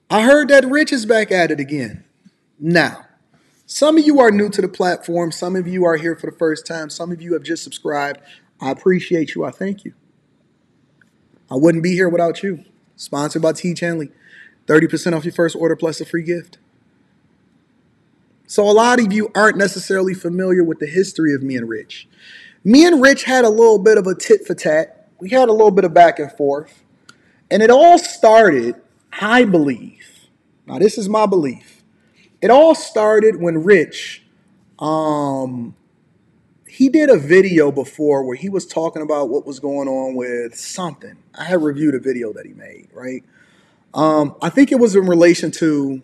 I heard that Rich is back at it again. Now, some of you are new to the platform. Some of you are here for the first time. Some of you have just subscribed. I appreciate you. I thank you. I wouldn't be here without you. Sponsored by T. Chanley. 30% off your first order plus a free gift. So a lot of you aren't necessarily familiar with the history of me and Rich. Me and Rich had a little bit of a tit for tat. We had a little bit of back and forth. And it all started, I believe, now this is my belief. It all started when Rich, he did a video before where he was talking about what was going on with something. I had reviewed a video that he made, right? I think it was in relation to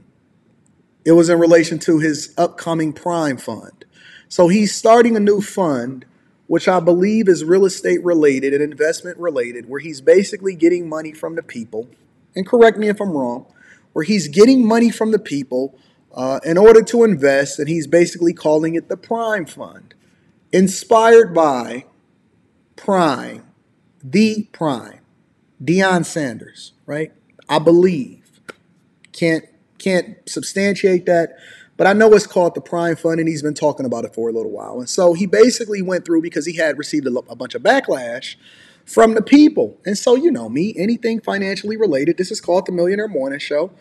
his upcoming Prime fund. So he's starting a new fund, which I believe is real estate related and investment related, where he's basically getting money from the people. And correct me if I'm wrong, where he's getting money from the people in order to invest, and he's basically calling it the Prime Fund, inspired by Prime, the Prime, Deion Sanders, right? I believe. Can't substantiate that, but I know it's called the Prime Fund, and he's been talking about it for a little while. And so he basically went through, because he had received a bunch of backlash from the people. And so, you know me, anything financially related, this is called the Millionaire Morning Show.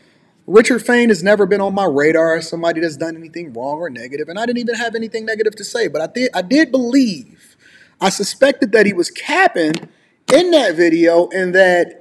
Richard Fain has never been on my radar as somebody that's done anything wrong or negative, and I didn't even have anything negative to say. But I did believe, I suspected that he was capping in that video, and that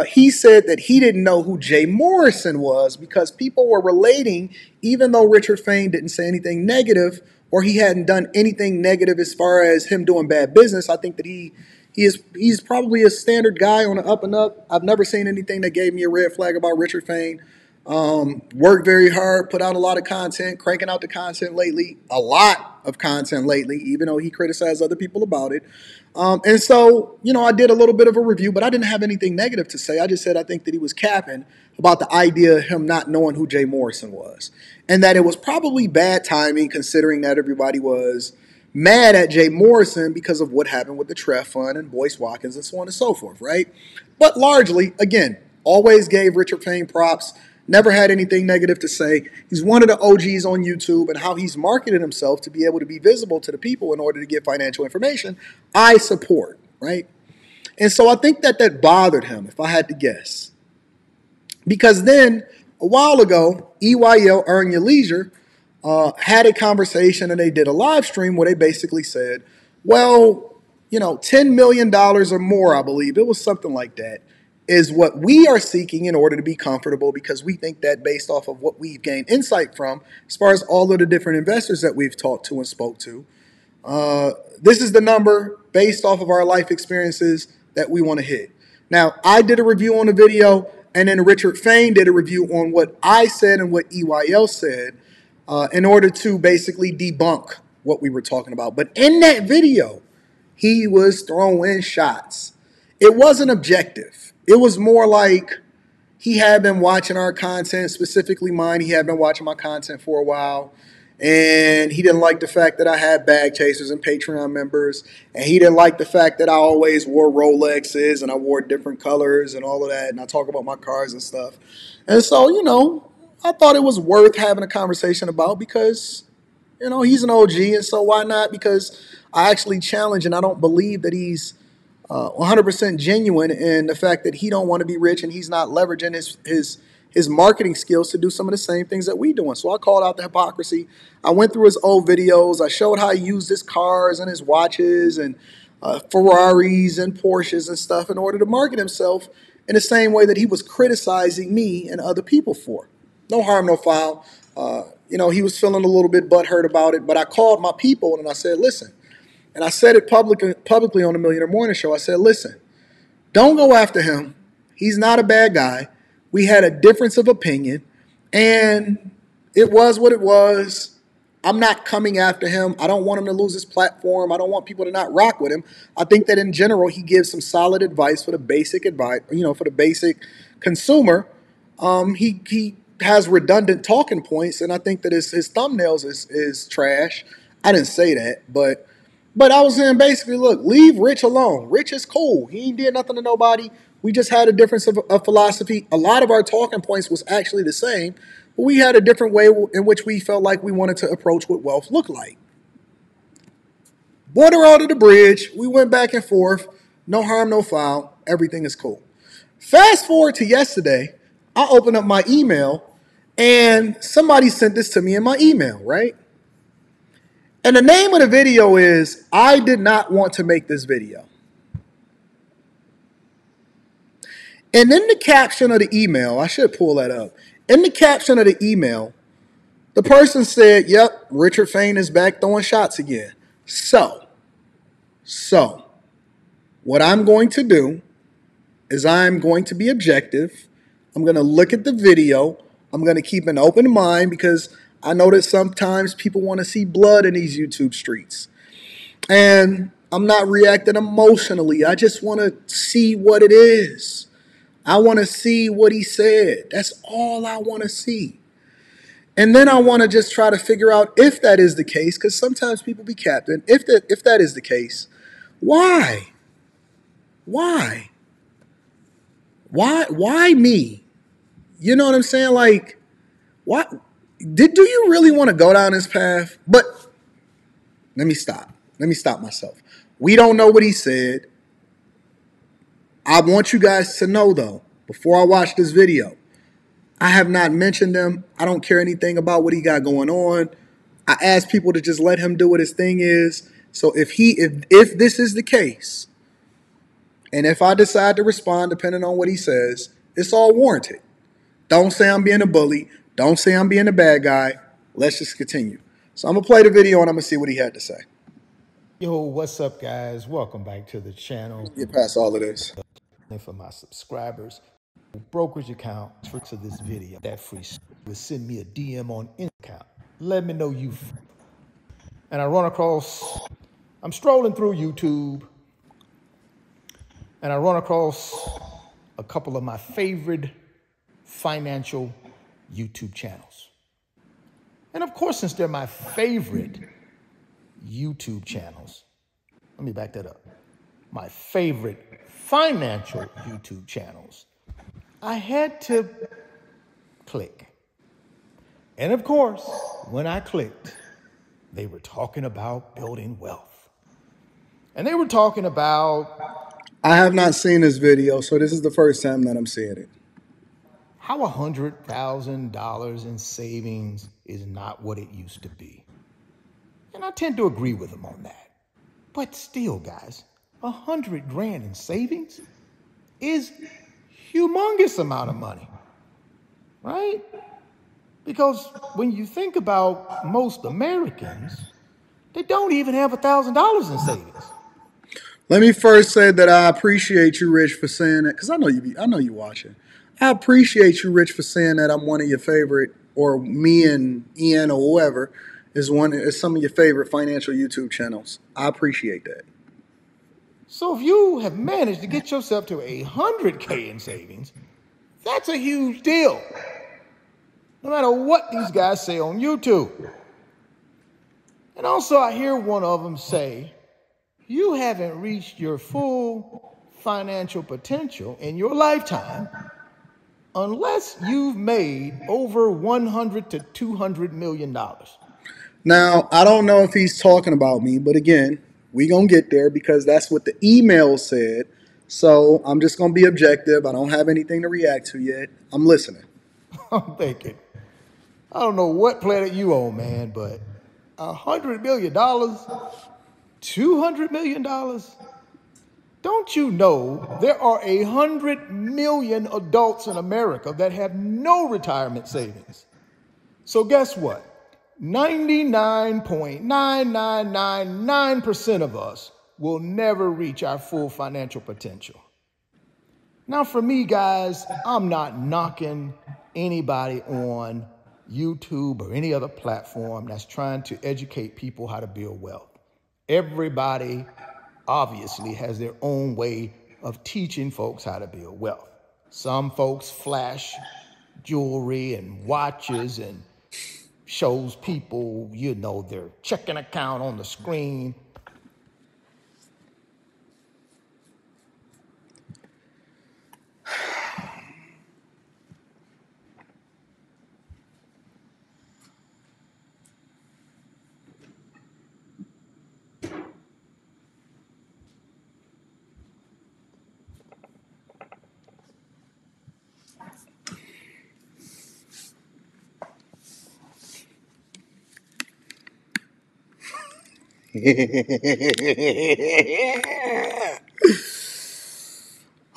he said that he didn't know who Jay Morrison was, because people were relating, even though Richard Fain didn't say anything negative, or he hadn't done anything negative as far as him doing bad business. I think that he's probably a standard guy on the up and up. I've never seen anything that gave me a red flag about Richard Fain. Worked very hard, put out a lot of content, cranking out the content lately, a lot of content lately, even though he criticized other people about it. And so, you know, I did a little bit of a review, but I didn't have anything negative to say. I just said I think that he was capping about the idea of him not knowing who Jay Morrison was, and that it was probably bad timing considering that everybody was mad at Jay Morrison because of what happened with the Trev Fund and Boyce Watkins and so on and so forth, right? But largely, again, always gave Richard Fain props. Never had anything negative to say. He's one of the OGs on YouTube, and how he's marketed himself to be able to be visible to the people in order to get financial information, I support, right? And so I think that bothered him, if I had to guess. Because then, a while ago, EYL, Earn Your Leisure, had a conversation, and they did a live stream where they basically said, well, you know, $10 million or more, I believe, it was something like that, is what we are seeking in order to be comfortable, because we think that based off of what we've gained insight from, as far as all of the different investors that we've talked to and spoke to, this is the number based off of our life experiences that we want to hit. Now, I did a review on the video, and then Richard Fain did a review on what I said and what EYL said in order to basically debunk what we were talking about. But in that video, he was throwing shots. It wasn't objective. It was more like he had been watching our content, specifically mine. He had been watching my content for a while, and he didn't like the fact that I had bag chasers and Patreon members, and he didn't like the fact that I always wore Rolexes and I wore different colors and all of that, and I talk about my cars and stuff. And so, you know, I thought it was worth having a conversation about, because, you know, he's an OG, and so why not? Because I actually challenge, and I don't believe that he's 100% genuine in the fact that he don't want to be rich, and he's not leveraging his marketing skills to do some of the same things that we doing. So I called out the hypocrisy. I went through his old videos. I showed how he used his cars and his watches and Ferraris and Porsches and stuff in order to market himself in the same way that he was criticizing me and other people for. No harm, no foul. You know, he was feeling a little bit butthurt about it, but I called my people and I said, listen. And I said it publicly on the Millionaire Morning Show. I said, listen, don't go after him. He's not a bad guy. We had a difference of opinion, and it was what it was. I'm not coming after him. I don't want him to lose his platform. I don't want people to not rock with him. I think that in general, he gives some solid advice for the basic advice, you know, for the basic consumer. He has redundant talking points, and I think that his thumbnails is trash. I didn't say that, but I was saying basically, look, leave Rich alone. Rich is cool. He ain't did nothing to nobody. We just had a difference of philosophy. A lot of our talking points was actually the same, but we had a different way in which we felt like we wanted to approach what wealth looked like. Water out of the bridge. We went back and forth. No harm, no foul. Everything is cool. Fast forward to yesterday. I opened up my email and somebody sent this to me in my email, right? And the name of the video is, I did not want to make this video. And in the caption of the email, I should pull that up. In the caption of the email, the person said, yep, Richard Fain is back throwing shots again. So, what I'm going to do is I'm going to be objective. I'm going to look at the video. I'm going to keep an open mind because I know that sometimes people want to see blood in these YouTube streets. And I'm not reacting emotionally. I just want to see what it is. I want to see what he said. That's all I want to see. And then I want to just try to figure out if that is the case, because sometimes people be capping. If that is the case, why? Why me? You know what I'm saying? Like, what? Do you really want to go down this path? But let me stop. Let me stop myself. We don't know what he said. I want you guys to know, though, before I watch this video, I have not mentioned him. I don't care anything about what he got going on. I ask people to just let him do what his thing is. So if this is the case, and if I decide to respond depending on what he says, it's all warranted. Don't say I'm being a bully. Don't say I'm being a bad guy. Let's just continue. So I'm going to play the video and I'm going to see what he had to say. Yo, what's up, guys? Welcome back to the channel. Get past all of this. For my subscribers, brokerage account to this video, that free will send me a DM on Instagram account. Let me know you. And I run across, I'm strolling through YouTube, and I run across a couple of my favorite financial YouTube channels. And of course, since they're my favorite YouTube channels, let me back that up. My favorite financial YouTube channels, I had to click. And of course, when I clicked, they were talking about building wealth. And they were talking about... I have not seen this video, so this is the first time that I'm seeing it. How $100,000 in savings is not what it used to be. And I tend to agree with them on that. But still, guys, 100 grand in savings is humongous amount of money, right? Because when you think about most Americans, they don't even have $1,000 in savings. Let me first say that I appreciate you, Rich, for saying that, because I know you watching. I appreciate you, Rich, for saying that I'm one of your favorite, or me and Ian or whoever is some of your favorite financial YouTube channels. I appreciate that. So if you have managed to get yourself to 100K in savings, that's a huge deal. No matter what these guys say on YouTube. And also I hear one of them say, you haven't reached your full financial potential in your lifetime unless you've made over $100 to $200 million. Now, I don't know if he's talking about me, but again, we gonna get there because that's what the email said. So I'm just gonna be objective. I don't have anything to react to yet. I'm listening. I'm thinking, I don't know what planet you on, man, but $100 million, $200 million. Don't you know there are 100 million adults in America that have no retirement savings? So guess what? 99.9999% of us will never reach our full financial potential. Now, for me, guys, I'm not knocking anybody on YouTube or any other platform that's trying to educate people how to build wealth. Everybody obviously has their own way of teaching folks how to build wealth. Some folks flash jewelry and watches and shows people, you know, their checking account on the screen.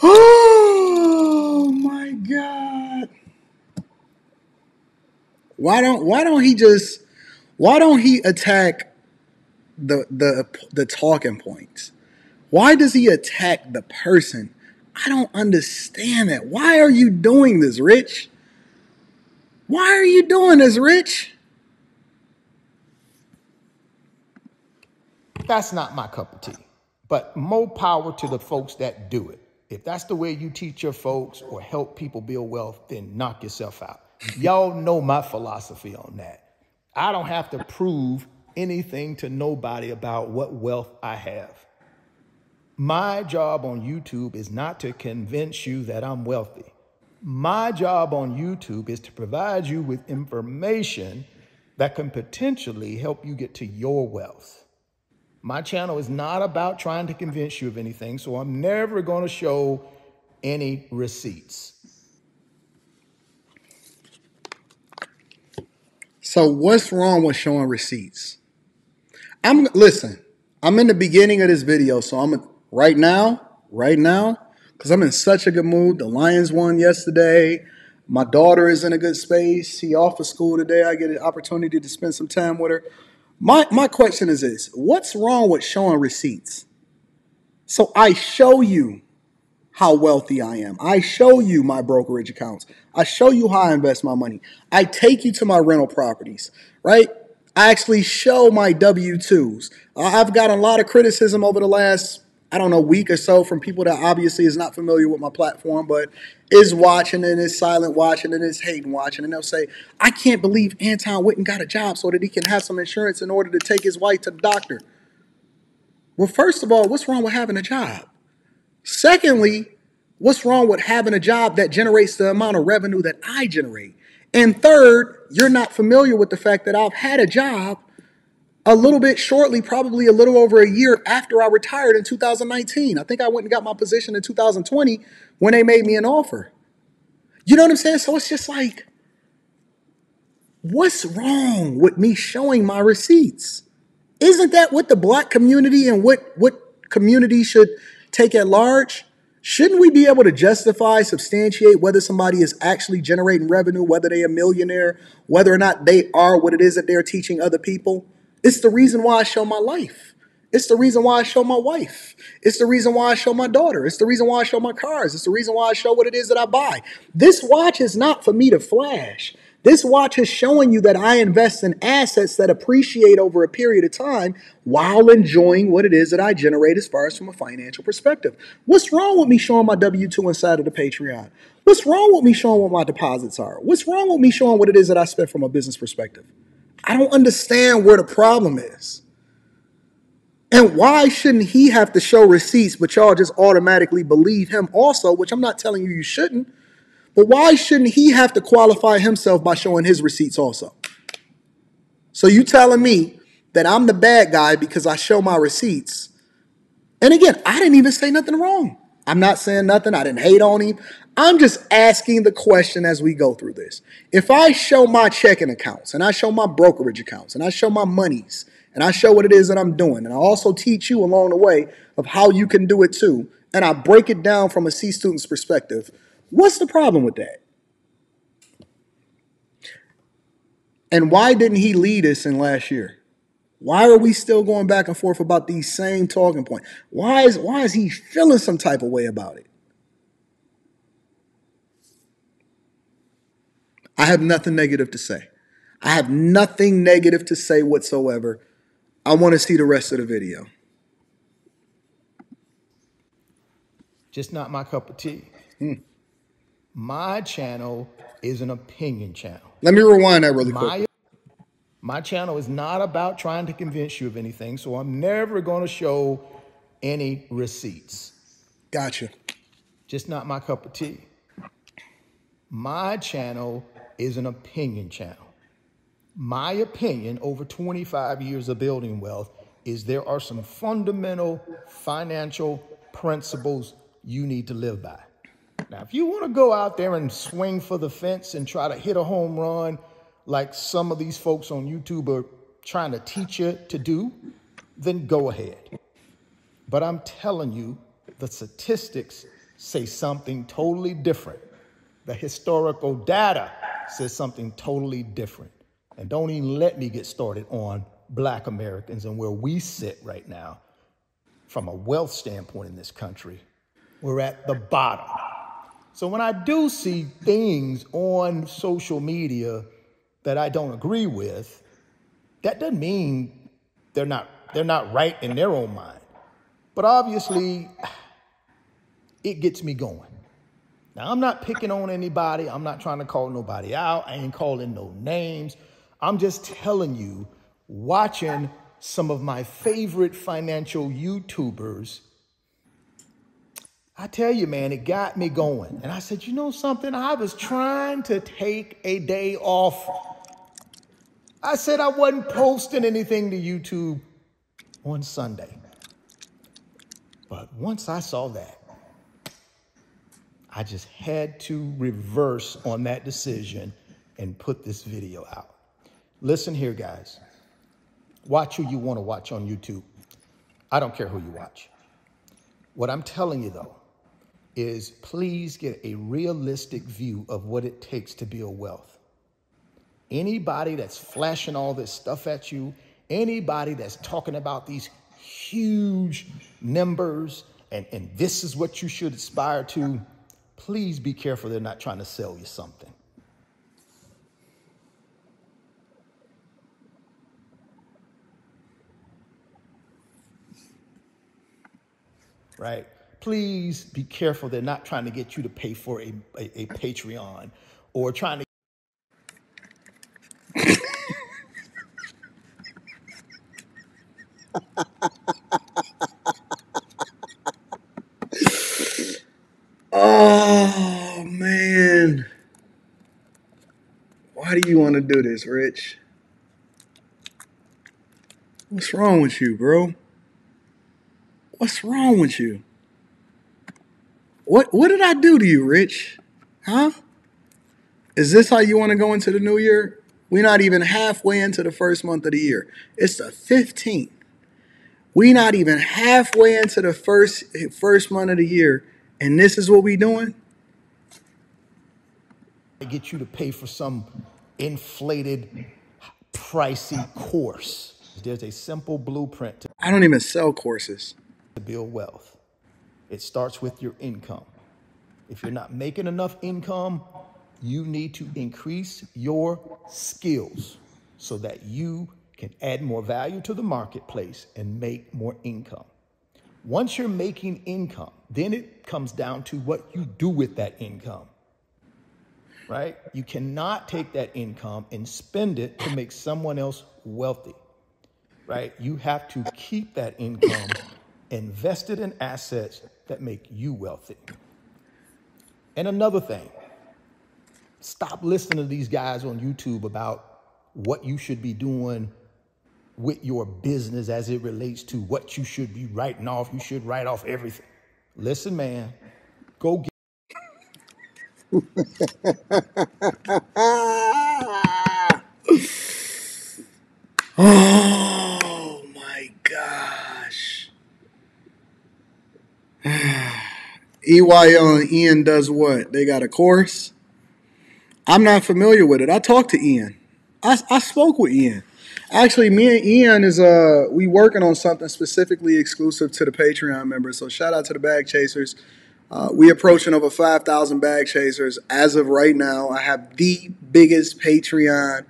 Oh my God. Why don't he attack the talking points? Why does he attack the person? I don't understand that. Why are you doing this, Rich? Why are you doing this, Rich? That's not my cup of tea. But more power to the folks that do it. If that's the way you teach your folks or help people build wealth, then knock yourself out. Y'all know my philosophy on that. I don't have to prove anything to nobody about what wealth I have. My job on YouTube is not to convince you that I'm wealthy. My job on YouTube is to provide you with information that can potentially help you get to your wealth. My channel is not about trying to convince you of anything, so I'm never going to show any receipts. So what's wrong with showing receipts? Listen, I'm in the beginning of this video, so I'm right now, because I'm in such a good mood. The Lions won yesterday. My daughter is in a good space. She off of school today. I get an opportunity to spend some time with her. My question is this: what's wrong with showing receipts? So I show you how wealthy I am. I show you my brokerage accounts. I show you how I invest my money. I take you to my rental properties, right? I actually show my W-2s. I've gotten a lot of criticism over the last, week or so from people that obviously is not familiar with my platform, but is watching and is silent watching and is hating watching. And they'll say, I can't believe Anton went and got a job so that he can have some insurance in order to take his wife to the doctor. Well, first of all, what's wrong with having a job? Secondly, what's wrong with having a job that generates the amount of revenue that I generate? And third, you're not familiar with the fact that I've had a job a little bit shortly, probably a little over a year after I retired in 2019. I think I went and got my position in 2020 when they made me an offer. You know what I'm saying? So it's just like, what's wrong with me showing my receipts? Isn't that what the black community and what community should take at large? Shouldn't we be able to justify, substantiate whether somebody is actually generating revenue, whether they're a millionaire, whether or not they are what it is that they're teaching other people? It's the reason why I show my life. It's the reason why I show my wife. It's the reason why I show my daughter. It's the reason why I show my cars. It's the reason why I show what it is that I buy. This watch is not for me to flash. This watch is showing you that I invest in assets that appreciate over a period of time while enjoying what it is that I generate as far as from a financial perspective. What's wrong with me showing my W-2 inside of the Patreon? What's wrong with me showing what my deposits are? What's wrong with me showing what it is that I spend from a business perspective? I don't understand where the problem is. And why shouldn't he have to show receipts, but y'all just automatically believe him also, which I'm not telling you shouldn't. But why shouldn't he have to qualify himself by showing his receipts also? So you telling me that I'm the bad guy because I show my receipts. And again, I didn't even say nothing wrong. I'm not saying nothing. I didn't hate on him. I'm just asking the question as we go through this. If I show my checking accounts and I show my brokerage accounts and I show my monies and I show what it is that I'm doing, and I also teach you along the way of how you can do it too, and I break it down from a C student's perspective, what's the problem with that? And why didn't he lead us in last year? Why are we still going back and forth about these same talking points? Why is he feeling some type of way about it? I have nothing negative to say. I have nothing negative to say whatsoever. I want to see the rest of the video. Just not my cup of tea. My channel is an opinion channel. Let me rewind that really quick. My channel is not about trying to convince you of anything, so I'm never going to show any receipts. Gotcha. Just not my cup of tea. My channel is an opinion channel. My opinion over 25 years of building wealth is there are some fundamental financial principles you need to live by. Now, if you want to go out there and swing for the fence and try to hit a home run like some of these folks on YouTube are trying to teach you to do, then go ahead. But I'm telling you, the statistics say something totally different. The historical data says something totally different. And don't even let me get started on Black Americans and where we sit right now from a wealth standpoint in this country. We're at the bottom. So when I do see things on social media that I don't agree with, that doesn't mean they're not right in their own mind. But obviously, it gets me going. Now, I'm not picking on anybody. I'm not trying to call nobody out. I ain't calling no names. I'm just telling you, watching some of my favorite financial YouTubers, I tell you, man, it got me going. And I said, you know something? I was trying to take a day off. I said I wasn't posting anything to YouTube on Sunday. But once I saw that, I just had to reverse on that decision and put this video out. Listen here, guys. Watch who you want to watch on YouTube. I don't care who you watch. What I'm telling you, though, is please get a realistic view of what it takes to build wealth. Anybody that's flashing all this stuff at you, anybody that's talking about these huge numbers and this is what you should aspire to, please be careful they're not trying to sell you something. Right? Please be careful they're not trying to get you to pay for a Patreon or trying to Oh, man. Why do you want to do this, Rich? What's wrong with you, bro? What's wrong with you? What did I do to you, Rich? Huh? Is this how you want to go into the new year? We're not even halfway into the first month of the year. It's the 15th. We're not even halfway into the first month of the year, and this is what we doing? get you to pay for some inflated, pricey course. There's a simple blueprint I don't even sell courses. to build wealth. It starts with your income. If you're not making enough income, you need to increase your skills so that you can add more value to the marketplace and make more income. Once you're making income, then it comes down to what you do with that income, right? You cannot take that income and spend it to make someone else wealthy, right? You have to keep that income invested in assets that make you wealthy. And another thing, stop listening to these guys on YouTube about what you should be doing with your business as it relates to what you should be writing off. You should write off everything. Listen, man, go get. Oh my gosh. EYL and Ian does what? They got a course? I'm not familiar with it. I talked to Ian. I spoke with Ian. Actually, me and Ian is we working on something specifically exclusive to the Patreon members. So shout out to the bag chasers. We approaching over 5,000 bag chasers as of right now. I have the biggest Patreon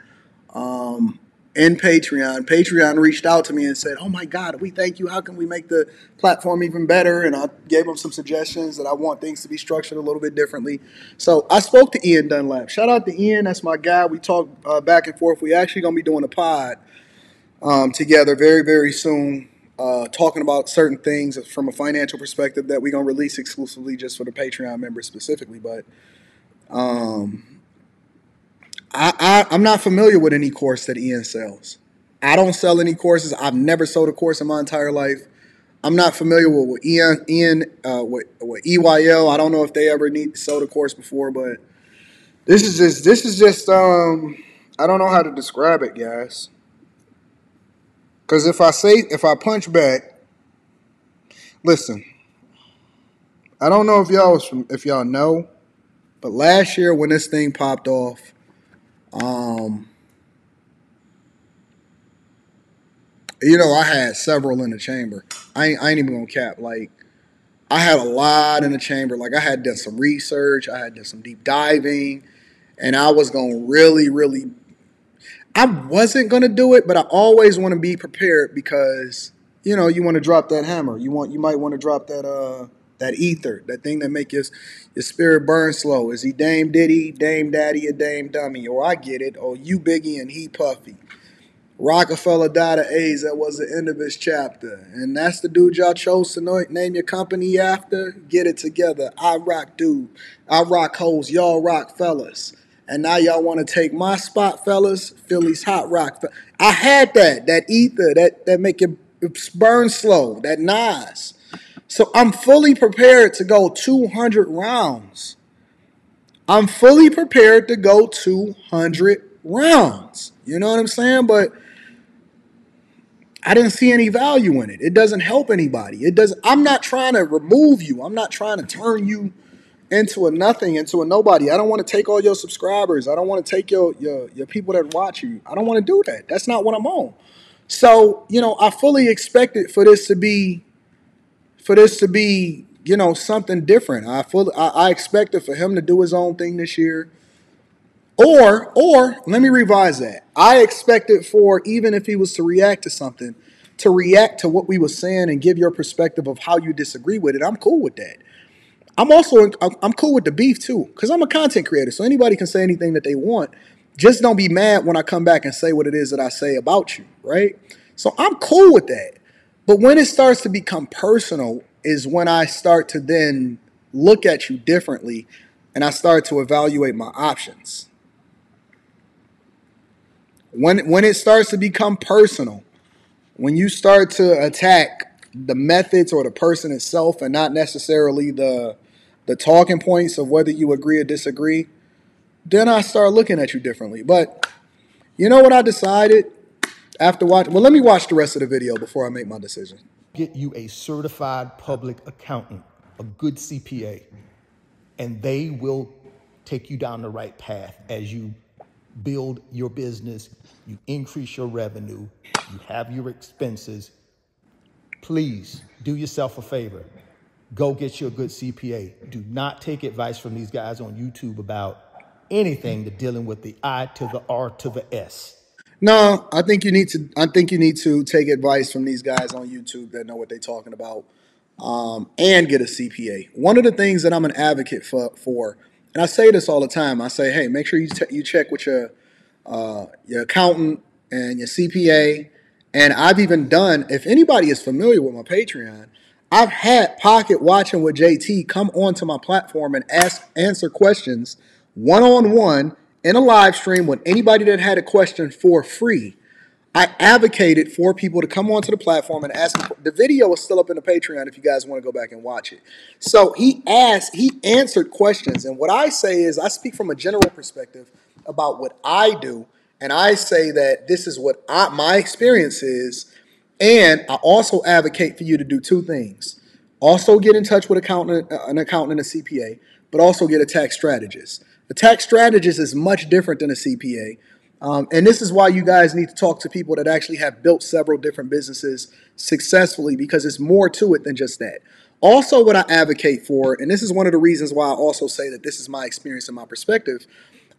in Patreon. Patreon reached out to me and said, "Oh my God, we thank you. How can we make the platform even better?" And I gave them some suggestions that I want things to be structured a little bit differently. So I spoke to Ian Dunlap. Shout out to Ian. That's my guy. We talk back and forth. We actually going to be doing a pod together very, very soon, talking about certain things from a financial perspective that we're going to release exclusively just for the Patreon members specifically. But I'm not familiar with any course that Ian sells. I don't sell any courses. I've never sold a course in my entire life. I'm not familiar with what with EYL. I don't know if they ever sold a course before, but this is just I don't know how to describe it, guys. Because if I punch back, listen, I don't know if y'all know, but last year when this thing popped off, I had several in the chamber. I ain't even gonna cap. Like, I had a lot in the chamber. Like, I had done some research, I had done some deep diving, and I was gonna really, really. I wasn't gonna do it, but I always want to be prepared because you want to drop that hammer. You might want to drop that ether, that thing that make your spirit burn slow. Is he Dame Diddy, Dame Daddy, or Dame Dummy? Or I get it. Or you Biggie and he Puffy. Rockefeller died of AIDS. That was the end of his chapter. And that's the dude y'all chose to name your company after. Get it together. I rock dude. I rock hoes. Y'all rock fellas. And now y'all want to take my spot, fellas. Philly's hot rock. I had that ether, that make it burn slow, that Nas. So I'm fully prepared to go 200 rounds. I'm fully prepared to go 200 rounds. You know what I'm saying? But I didn't see any value in it. It doesn't help anybody. I'm not trying to remove you. I'm not trying to turn you into a nothing, into a nobody. I don't want to take all your subscribers. I don't want to take your people that watch you. I don't want to do that. That's not what I'm on. So, I fully expected for this to be something different. I expected for him to do his own thing this year. Or let me revise that. I expected for, even if he was to react to something, to react to what we were saying and give your perspective of how you disagree with it. I'm cool with that. I'm cool with the beef too, because I'm a content creator, so anybody can say anything that they want. Just don't be mad when I come back and say what it is that I say about you, right? So I'm cool with that. But when it starts to become personal is when I start to then look at you differently and I start to evaluate my options. When it starts to become personal, when you start to attack the methods or the person itself and not necessarily the talking points of whether you agree or disagree, then I start looking at you differently. But you know what I decided after watching? Well, let me watch the rest of the video before I make my decision. Get you a certified public accountant, a good CPA, and they will take you down the right path as you build your business, you increase your revenue, you have your expenses. Please do yourself a favor. Go get you a good CPA. Do not take advice from these guys on YouTube about anything dealing with the I to the R to the S. No, I think you need to take advice from these guys on YouTube that know what they're talking about, and get a CPA. One of the things that I'm an advocate for, and I say this all the time. I say, hey, make sure you check with your accountant and your CPA. And I've even done, if anybody is familiar with my Patreon, I've had Pocket Watching with JT come onto my platform and answer questions one-on-one in a live stream with anybody that had a question for free. I advocated for people to come onto the platform and ask. The video is still up in the Patreon if you guys want to go back and watch it. So he answered questions. And what I say is I speak from a general perspective about what I do. And I say that this is what my experience is. And I also advocate for you to do two things. Also get in touch with an accountant and a CPA, but also get a tax strategist. A tax strategist is much different than a CPA. And this is why you guys need to talk to people that actually have built several different businesses successfully, because it's more to it than just that. Also, what I advocate for, and this is one of the reasons why I also say that this is my experience and my perspective,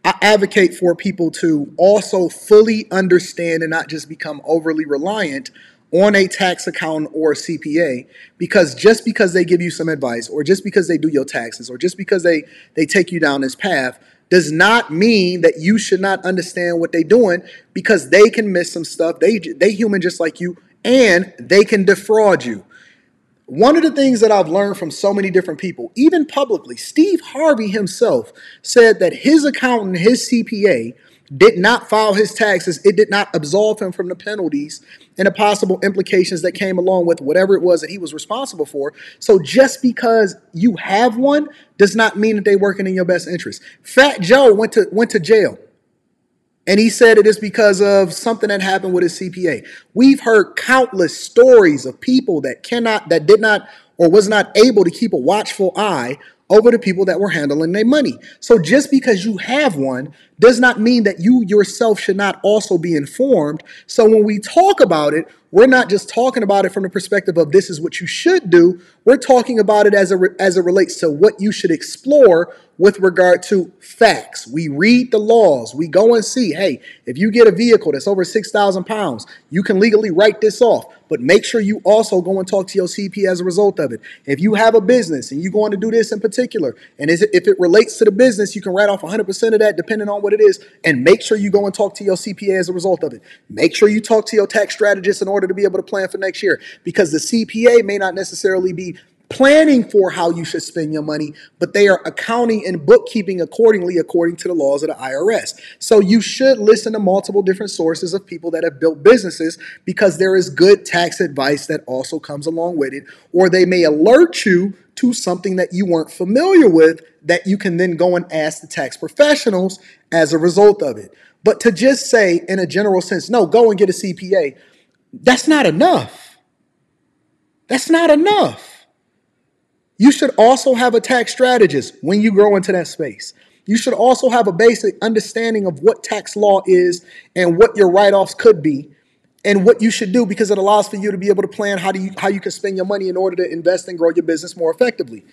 I advocate for people to also fully understand and not just become overly reliant on a tax accountant or a CPA, because just because they give you some advice, or just because they do your taxes, or just because they take you down this path, does not mean that you should not understand what they're doing, because they can miss some stuff. They human just like you, and they can defraud you. One of the things that I've learned from so many different people, even publicly, Steve Harvey himself said that his accountant, his CPA, did not file his taxes. It did not absolve him from the penalties and the possible implications that came along with whatever it was that he was responsible for. So just because you have one does not mean that they're working in your best interest. Fat Joe went to jail. And he said it is because of something that happened with his CPA. We've heard countless stories of people that did not, or was not able to keep a watchful eye over the people that were handling their money. So just because you have one does not mean that you yourself should not also be informed. So when we talk about it, we're not just talking about it from the perspective of this is what you should do. We're talking about it as it relates to what you should explore with regard to facts. We read the laws. We go and see, hey, if you get a vehicle that's over 6,000 pounds, you can legally write this off. But make sure you also go and talk to your CP as a result of it. If you have a business and you're going to do this in particular, and if it relates to the business, you can write off 100% of that depending on what it is. And make sure you go and talk to your CPA as a result of it. Make sure you talk to your tax strategist in order to be able to plan for next year, because the CPA may not necessarily be planning for how you should spend your money, but they are accounting and bookkeeping accordingly, according to the laws of the IRS. So you should listen to multiple different sources of people that have built businesses, because there is good tax advice that also comes along with it, or they may alert you to something that you weren't familiar with that you can then go and ask the tax professionals as a result of it. But to just say in a general sense, no, go and get a CPA, that's not enough. That's not enough. You should also have a tax strategist when you grow into that space. You should also have a basic understanding of what tax law is and what your write-offs could be and what you should do, because it allows for you to be able to plan how you can spend your money in order to invest and grow your business more effectively.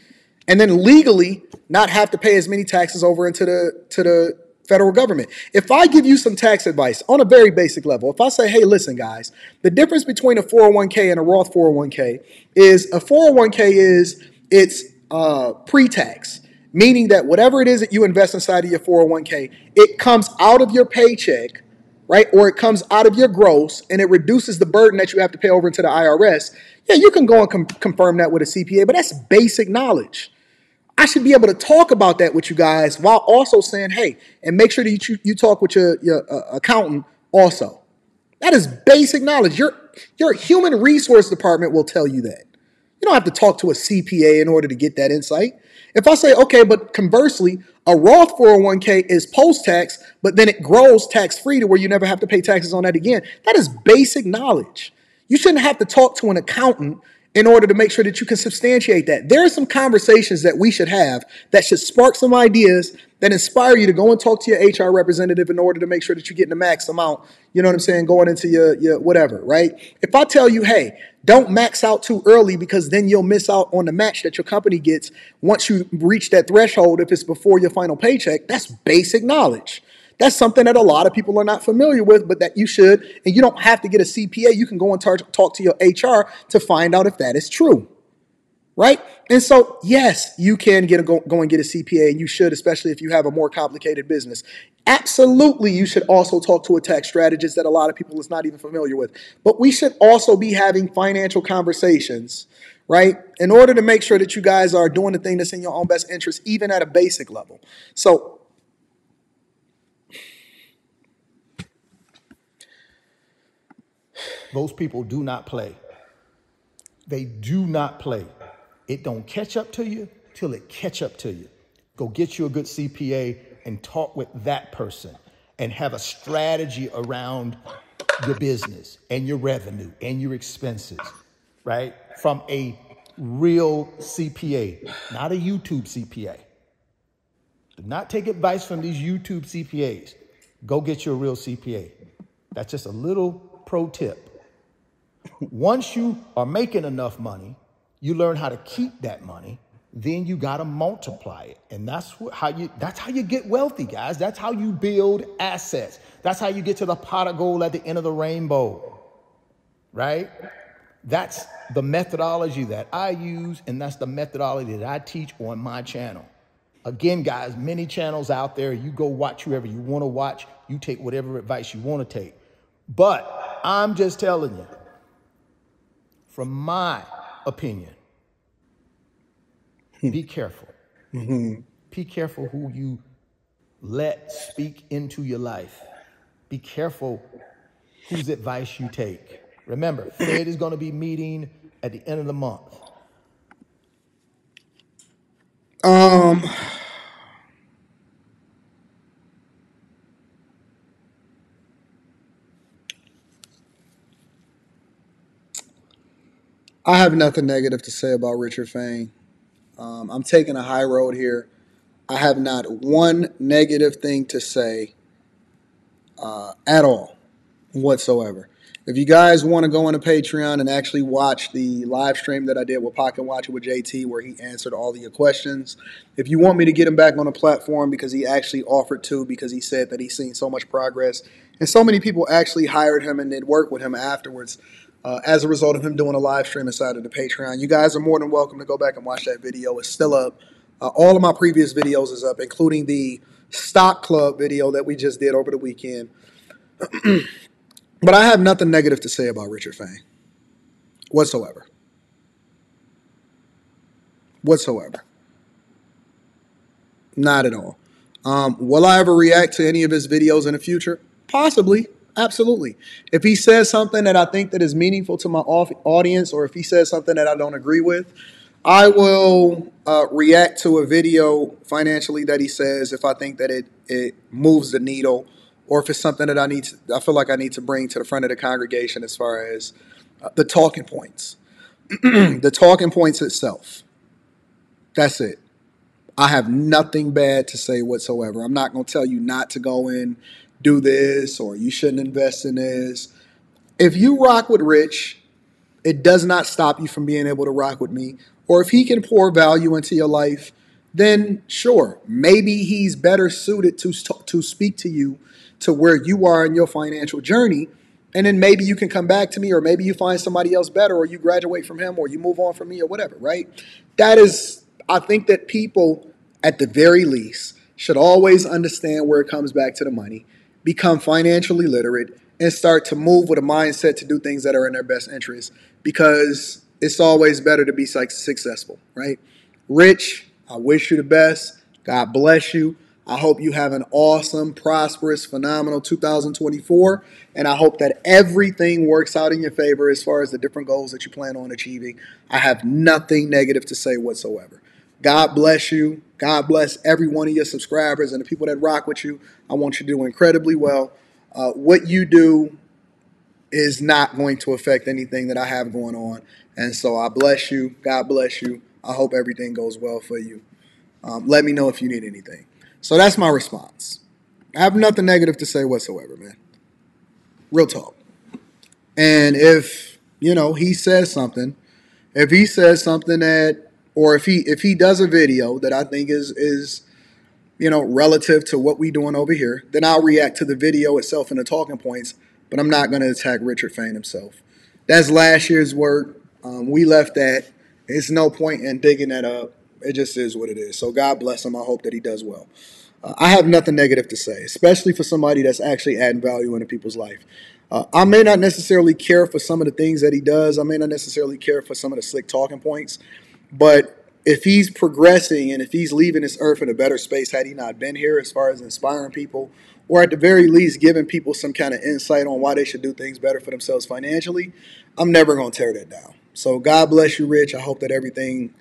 And then legally not have to pay as many taxes over into the federal government. If I give you some tax advice on a very basic level, if I say, hey, listen, guys, the difference between a 401k and a Roth 401k is a 401k it's pre-tax, meaning that whatever it is that you invest inside of your 401k, it comes out of your paycheck, right? Or it comes out of your gross, and it reduces the burden that you have to pay over into the IRS. Yeah, you can go and confirm that with a CPA, but that's basic knowledge. I should be able to talk about that with you guys while also saying, hey, and make sure that you talk with your accountant also. That is basic knowledge. Your human resource department will tell you that. You don't have to talk to a CPA in order to get that insight. If I say, okay, but conversely, a Roth 401k is post-tax, but then it grows tax-free to where you never have to pay taxes on that again. That is basic knowledge. You shouldn't have to talk to an accountant in order to make sure that you can substantiate that. There are some conversations that we should have that should spark some ideas that inspire you to go and talk to your HR representative in order to make sure that you're getting the max amount, you know what I'm saying, going into your whatever, right? If I tell you, hey, don't max out too early, because then you'll miss out on the match that your company gets once you reach that threshold if it's before your final paycheck, that's basic knowledge. That's something that a lot of people are not familiar with, but that you should. And you don't have to get a CPA. You can go and talk to your HR to find out if that is true, right? And so, yes, you can go and get a CPA, and you should, especially if you have a more complicated business. Absolutely, you should also talk to a tax strategist that a lot of people is not even familiar with. But we should also be having financial conversations, right, in order to make sure that you guys are doing the thing that's in your own best interest, even at a basic level. So, those people do not play. They do not play. It don't catch up to you till it catch up to you. Go get you a good CPA and talk with that person and have a strategy around your business and your revenue and your expenses, right? From a real CPA, not a YouTube CPA. Do not take advice from these YouTube CPAs. Go get you a real CPA. That's just a little pro tip. Once you are making enough money, you learn how to keep that money, then you got to multiply it. And that's how you get wealthy, guys. That's how you build assets. That's how you get to the pot of gold at the end of the rainbow, right? That's the methodology that I use, and that's the methodology that I teach on my channel. Again, guys, many channels out there. You go watch whoever you want to watch. You take whatever advice you want to take. But I'm just telling you, from my opinion, be careful. Be careful who you let speak into your life. Be careful whose advice you take. Remember, Fed is going to be meeting at the end of the month. I have nothing negative to say about Richard Fain. I'm taking a high road here. I have not one negative thing to say at all whatsoever. If you guys want to go on a Patreon and actually watch the live stream that I did with Pocket Watch It with JT, where he answered all of your questions, if you want me to get him back on the platform because he actually offered to, because he said that he's seen so much progress, and so many people actually hired him and did work with him afterwards as a result of him doing a live stream inside of the Patreon. You guys are more than welcome to go back and watch that video. It's still up. All of my previous videos is up, including the Stock Club video that we just did over the weekend. But I have nothing negative to say about Richard Fain whatsoever. Whatsoever. Not at all. Will I ever react to any of his videos in the future? Possibly. Absolutely. If he says something that I think that is meaningful to my audience, or if he says something that I don't agree with, I will react to a video financially that he says if I think that it moves the needle, or if it's something that I feel like I need to bring to the front of the congregation as far as the talking points. The talking points itself. That's it. I have nothing bad to say whatsoever. I'm not going to tell you not to go in, do this, or you shouldn't invest in this. If you rock with Rich, it does not stop you from being able to rock with me. Or if he can pour value into your life, then sure, maybe he's better suited to speak to you to where you are in your financial journey. And then maybe you can come back to me, or maybe you find somebody else better, or you graduate from him, or you move on from me, or whatever, right? I think that people, at the very least, should always understand where it comes back to the money, become financially literate, and start to move with a mindset to do things that are in their best interest, because it's always better to be successful, right? Rich, I wish you the best. God bless you. I hope you have an awesome, prosperous, phenomenal 2024. And I hope that everything works out in your favor as far as the different goals that you plan on achieving. I have nothing negative to say whatsoever. God bless you. God bless every one of your subscribers and the people that rock with you. I want you to do incredibly well. What you do is not going to affect anything that I have going on. And so I bless you. God bless you. I hope everything goes well for you. Let me know if you need anything. So that's my response. I have nothing negative to say whatsoever, man. Real talk. And if, he says something, that, or if he does a video that I think is relative to what we doing over here, then I'll react to the video itself and the talking points, but I'm not going to attack Richard Fain himself. That's last year's work. We left that. It's no point in digging that up. It just is what it is. So God bless him. I hope that he does well. I have nothing negative to say, especially for somebody that's actually adding value into people's life. I may not necessarily care for some of the things that he does. I may not necessarily care for some of the slick talking points. But if he's progressing and if he's leaving this earth in a better space had he not been here, as far as inspiring people, or at the very least giving people some kind of insight on why they should do things better for themselves financially, I'm never going to tear that down. So God bless you, Rich. I hope that everything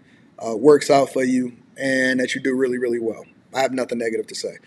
works out for you and that you do really, really well. I have nothing negative to say.